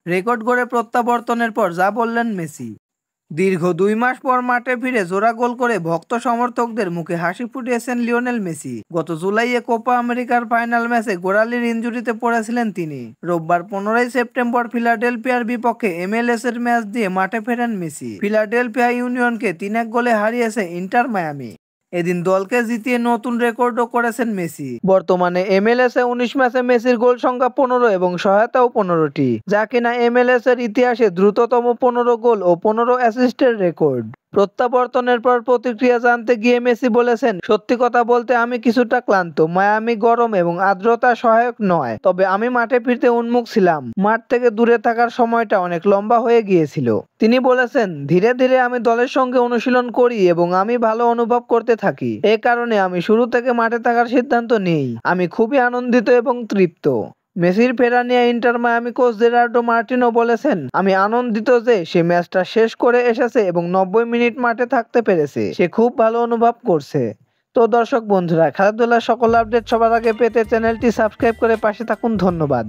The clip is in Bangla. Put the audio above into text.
রেকর্ড গড়ে প্রত্যাবর্তনের পর যা বললেন মেসি। দীর্ঘ 2 মাস পর মাঠে ফিরে জোড়া গোল করে ভক্ত সমর্থকদের মুখে হাসি ফুটিয়েছেন লিওনেল মেসি। গত জুলাইয়ে কোপা আমেরিকার ফাইনাল ম্যাচে গোড়ালির ইনজুরিতে পড়েছিলেন তিনি। রোববার 15 সেপ্টেম্বর ফিলাডেলফিয়ার বিপক্ষে MLS এর ম্যাচ দিয়ে মাঠে ফেরেন মেসি। ফিলাডেলফিয়া ইউনিয়নকে 3-1 গোলে হারিয়েছে ইন্টার মায়ামি। এদিন দলকে জিতিয়ে নতুন রেকর্ডও করেছেন মেসি। বর্তমানে MLS এ 19 ম্যাচে মেসির গোল সংখ্যা 15 এবং সহায়তাও 15টি, যা কিনা MLS এর ইতিহাসে দ্রুততম 15 গোল ও 15 অ্যাসিস্টের রেকর্ড। প্রত্যাবর্তনের পর প্রতিক্রিয়া জানতে গিয়ে মেসি বলেছেন, সত্যি কথা বলতে আমি কিছুটা ক্লান্ত। মায়ামি গরম এবং আর্দ্রতা সহায়ক নয়, তবে আমি মাঠে ফিরতে উন্মুখ ছিলাম। মাঠ থেকে দূরে থাকার সময়টা অনেক লম্বা হয়ে গিয়েছিল। তিনি বলেছেন, ধীরে ধীরে আমি দলের সঙ্গে অনুশীলন করি এবং আমি ভালো অনুভব করতে থাকি। এ কারণে আমি শুরু থেকে মাঠে থাকার সিদ্ধান্ত নিই। আমি খুবই আনন্দিত এবং তৃপ্ত। মেসির ফেরা নিয়ে inter Miami coach Gerardo Martino বলেছেন, আমি আনন্দিত যে সে ম্যাচটা শেষ করে এসেছে এবং 90 মিনিট মাঠে থাকতে পেরেছে। সে খুব ভালো অনুভব করছে। তো দর্শক বন্ধুরা, খেলাধুলার সকল আপডেট সবার আগে পেতে চ্যানেলটি সাবস্ক্রাইব করে পাশে থাকুন। ধন্যবাদ।